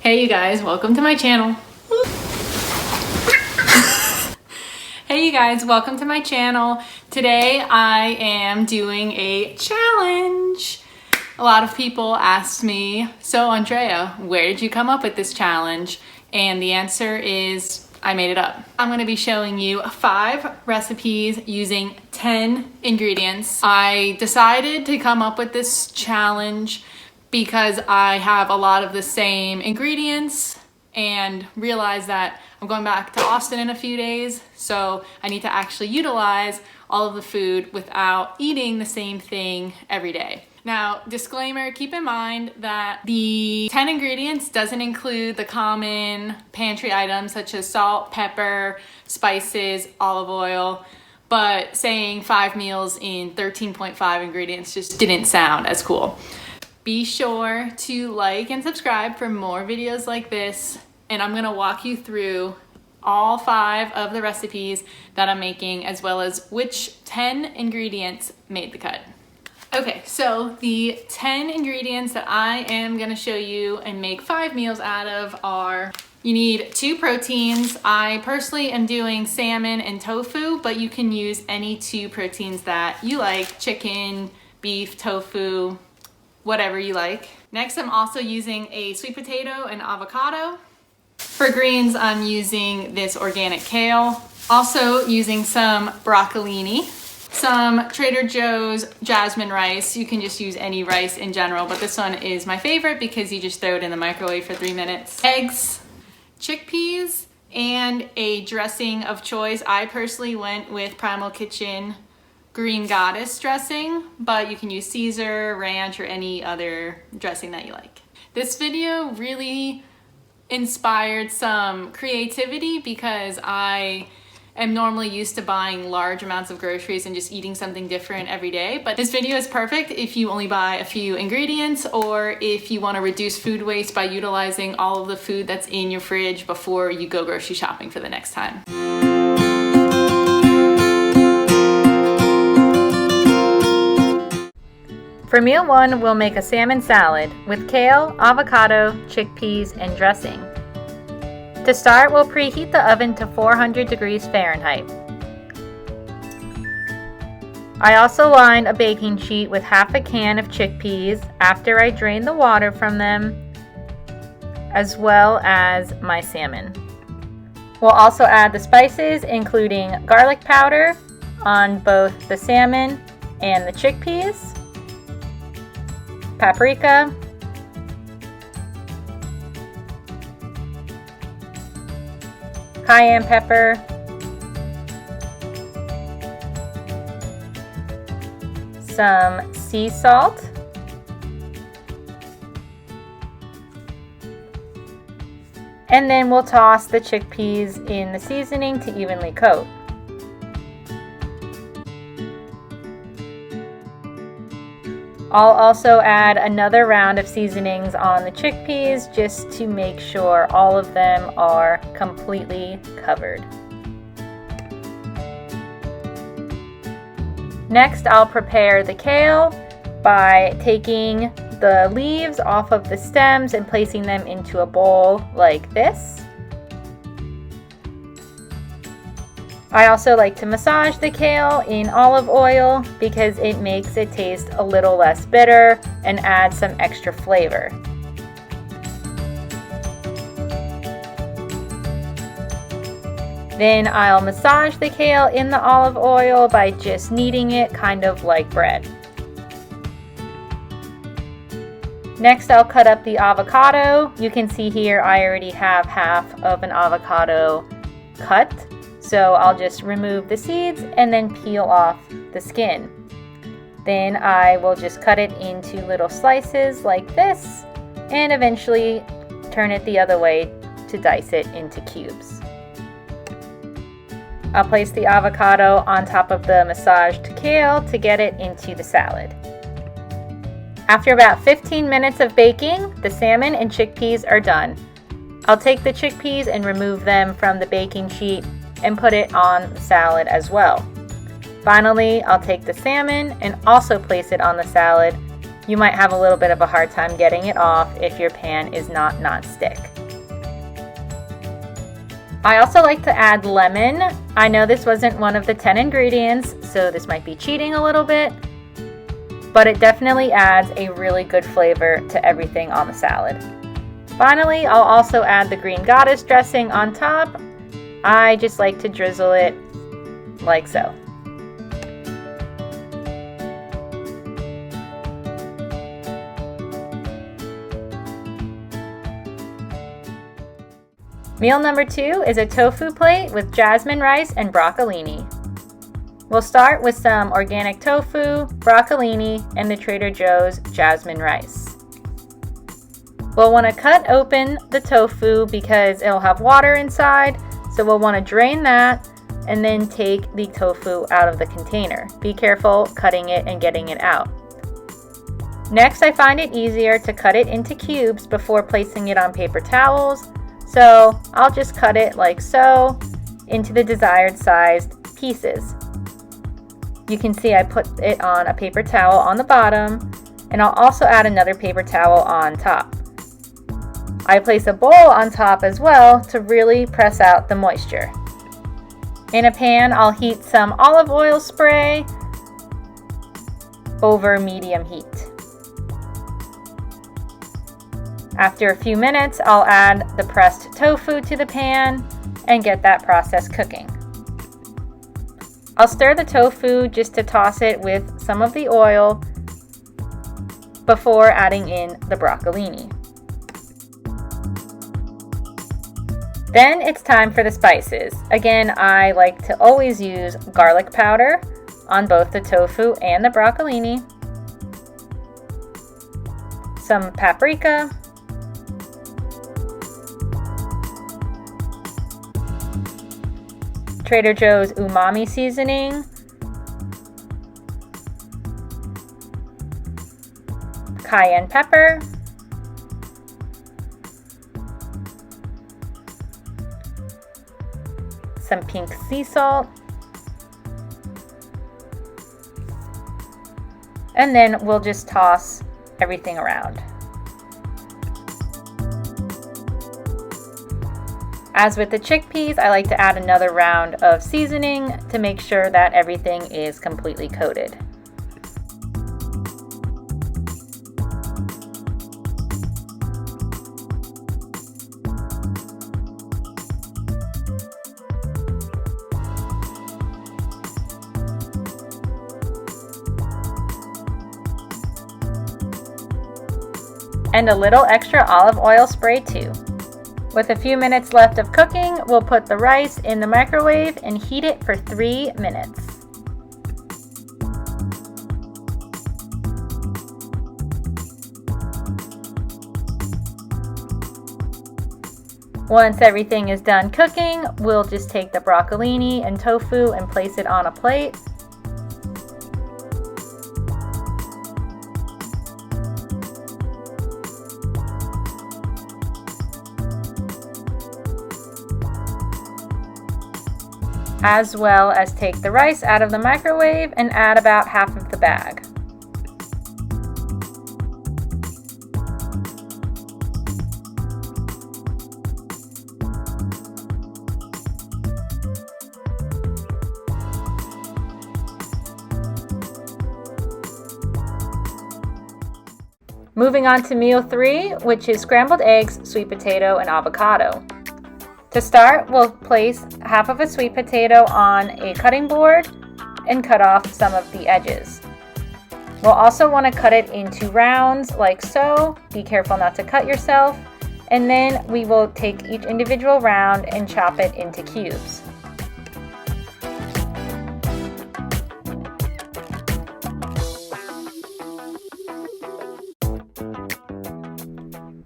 Hey you guys, welcome to my channel. Hey you guys, welcome to my channel. Today I am doing a challenge. A lot of people asked me, so Andrea, where did you come up with this challenge? And the answer is, I made it up. I'm gonna be showing you 5 recipes using 10 ingredients. I decided to come up with this challenge because I have a lot of the same ingredients and realized that I'm going back to Austin in a few days, so I need to actually utilize all of the food without eating the same thing every day. Now, disclaimer, keep in mind that the 10 ingredients doesn't include the common pantry items such as salt, pepper, spices, olive oil, but saying 5 meals in 13.5 ingredients just didn't sound as cool. Be sure to like and subscribe for more videos like this, and I'm gonna walk you through all 5 of the recipes that I'm making, as well as which 10 ingredients made the cut. Okay, so the 10 ingredients that I am gonna show you and make 5 meals out of are: you need 2 proteins. I personally am doing salmon and tofu, but you can use any 2 proteins that you like: chicken, beef, tofu, whatever you like. Next, I'm also using a sweet potato and avocado. For greens, I'm using this organic kale. Also using some broccolini, some Trader Joe's jasmine rice. You can just use any rice in general, but this one is my favorite because you just throw it in the microwave for 3 minutes. Eggs, chickpeas, and a dressing of choice. I personally went with Primal Kitchen Green Goddess dressing, but you can use Caesar, ranch, or any other dressing that you like. This video really inspired some creativity because I am normally used to buying large amounts of groceries and just eating something different every day. But this video is perfect if you only buy a few ingredients, or if you want to reduce food waste by utilizing all of the food that's in your fridge before you go grocery shopping for the next time. For meal 1, we'll make a salmon salad with kale, avocado, chickpeas, and dressing. To start, we'll preheat the oven to 400 degrees Fahrenheit. I also lined a baking sheet with half a can of chickpeas after I drained the water from them, as well as my salmon. We'll also add the spices, including garlic powder on both the salmon and the chickpeas, paprika, cayenne pepper, some sea salt, and then we'll toss the chickpeas in the seasoning to evenly coat. I'll also add another round of seasonings on the chickpeas just to make sure all of them are completely covered. Next, I'll prepare the kale by taking the leaves off of the stems and placing them into a bowl like this. I also like to massage the kale in olive oil because it makes it taste a little less bitter and adds some extra flavor. Then I'll massage the kale in the olive oil by just kneading it kind of like bread. Next, I'll cut up the avocado. You can see here I already have half of an avocado cut. So I'll just remove the seeds and then peel off the skin. Then I will just cut it into little slices like this, and eventually turn it the other way to dice it into cubes. I'll place the avocado on top of the massaged kale to get it into the salad. After about 15 minutes of baking, the salmon and chickpeas are done. I'll take the chickpeas and remove them from the baking sheet and put it on the salad as well. Finally, I'll take the salmon and also place it on the salad You might have a little bit of a hard time getting it off if your pan is not non-stick. I also like to add lemon. I know this wasn't one of the 10 ingredients, so this might be cheating a little bit, but it definitely adds a really good flavor to everything on the salad. Finally, I'll also add the green goddess dressing on top. I just like to drizzle it like so. Meal number 2 is a tofu plate with jasmine rice and broccolini. We'll start with some organic tofu, broccolini, and the Trader Joe's jasmine rice. We'll want to cut open the tofu because it'll have water inside, so we'll want to drain that and then take the tofu out of the container. Be careful cutting it and getting it out. Next, I find it easier to cut it into cubes before placing it on paper towels. So I'll just cut it like so into the desired sized pieces. You can see I put it on a paper towel on the bottom, and I'll also add another paper towel on top. I place a bowl on top as well to really press out the moisture. In a pan, I'll heat some olive oil spray over medium heat. After a few minutes, I'll add the pressed tofu to the pan and get that process cooking. I'll stir the tofu just to toss it with some of the oil before adding in the broccolini. Then it's time for the spices. Again, I like to always use garlic powder on both the tofu and the broccolini, some paprika, Trader Joe's Umami seasoning, cayenne pepper, some pink sea salt, and then we'll just toss everything around. As with the chickpeas, I like to add another round of seasoning to make sure that everything is completely coated. And a little extra olive oil spray too. With a few minutes left of cooking, we'll put the rice in the microwave and heat it for 3 minutes. Once everything is done cooking, we'll just take the broccolini and tofu and place it on a plate. As well as take the rice out of the microwave and add about half of the bag. Moving on to meal 3, which is scrambled eggs, sweet potato, and avocado. To start, we'll place half of a sweet potato on a cutting board and cut off some of the edges. We'll also want to cut it into rounds like so. Be careful not to cut yourself. And then we will take each individual round and chop it into cubes.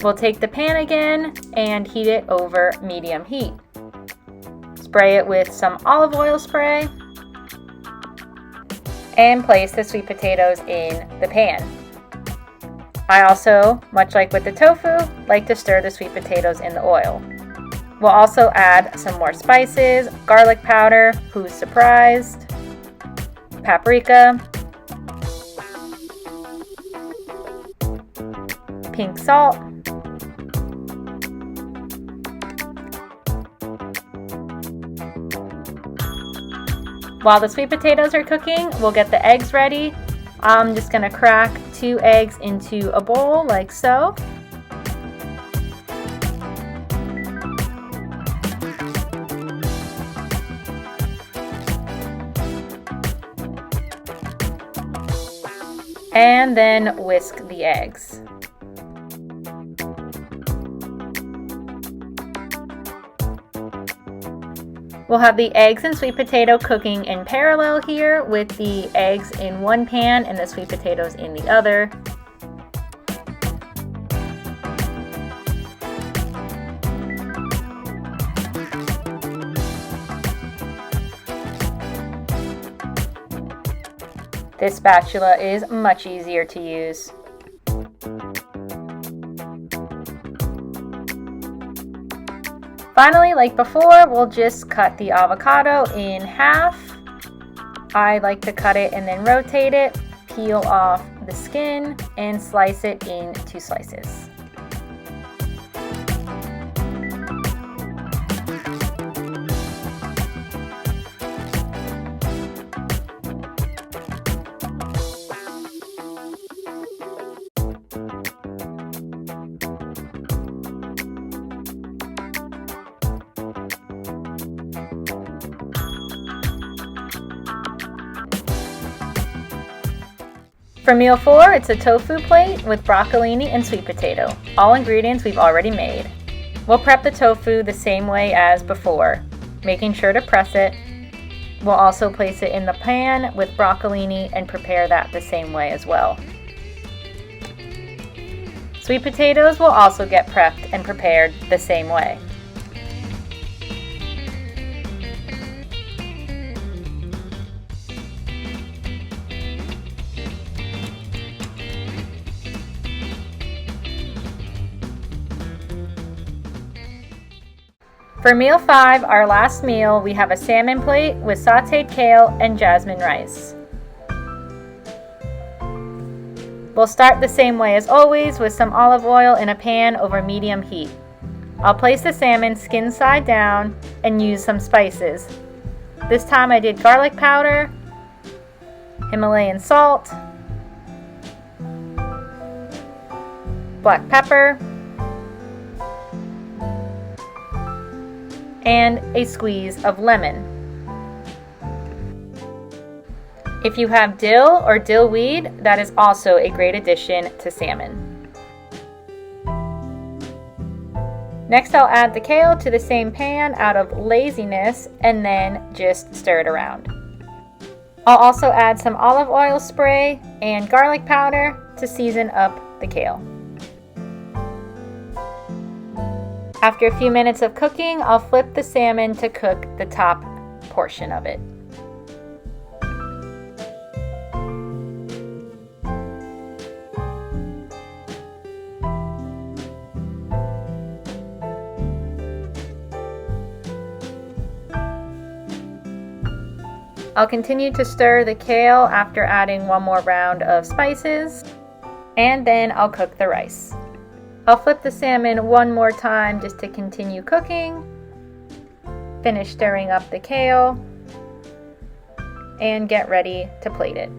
We'll take the pan again and heat it over medium heat. Spray it with some olive oil spray and place the sweet potatoes in the pan. I also, much like with the tofu, like to stir the sweet potatoes in the oil. We'll also add some more spices, garlic powder, who's surprised, paprika, pink salt. While the sweet potatoes are cooking, we'll get the eggs ready. I'm just gonna crack 2 eggs into a bowl like so. And then whisk the eggs. We'll have the eggs and sweet potato cooking in parallel here, with the eggs in one pan and the sweet potatoes in the other. This spatula is much easier to use. Finally, like before, we'll just cut the avocado in half. I like to cut it and then rotate it, peel off the skin, and slice it in 2 slices. For meal 4, it's a tofu plate with broccolini and sweet potato. All ingredients we've already made. We'll prep the tofu the same way as before, making sure to press it. We'll also place it in the pan with broccolini and prepare that the same way as well. Sweet potatoes will also get prepped and prepared the same way. For meal 5, our last meal, we have a salmon plate with sauteed kale and jasmine rice. We'll start the same way as always with some olive oil in a pan over medium heat. I'll place the salmon skin side down and use some spices. This time I did garlic powder, Himalayan salt, black pepper, and a squeeze of lemon. If you have dill or dill weed, that is also a great addition to salmon. Next, I'll add the kale to the same pan out of laziness and then just stir it around. I'll also add some olive oil spray and garlic powder to season up the kale. After a few minutes of cooking, I'll flip the salmon to cook the top portion of it. I'll continue to stir the kale after adding one more round of spices, and then I'll cook the rice. I'll flip the salmon one more time just to continue cooking, finish stirring up the kale, and get ready to plate it.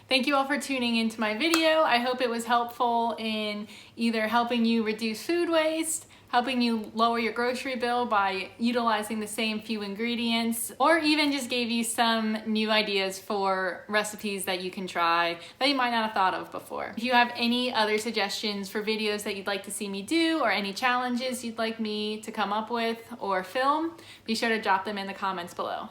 Thank you all for tuning into my video. I hope it was helpful in either helping you reduce food waste, helping you lower your grocery bill by utilizing the same few ingredients, or even just gave you some new ideas for recipes that you can try that you might not have thought of before. If you have any other suggestions for videos that you'd like to see me do, or any challenges you'd like me to come up with or film, be sure to drop them in the comments below.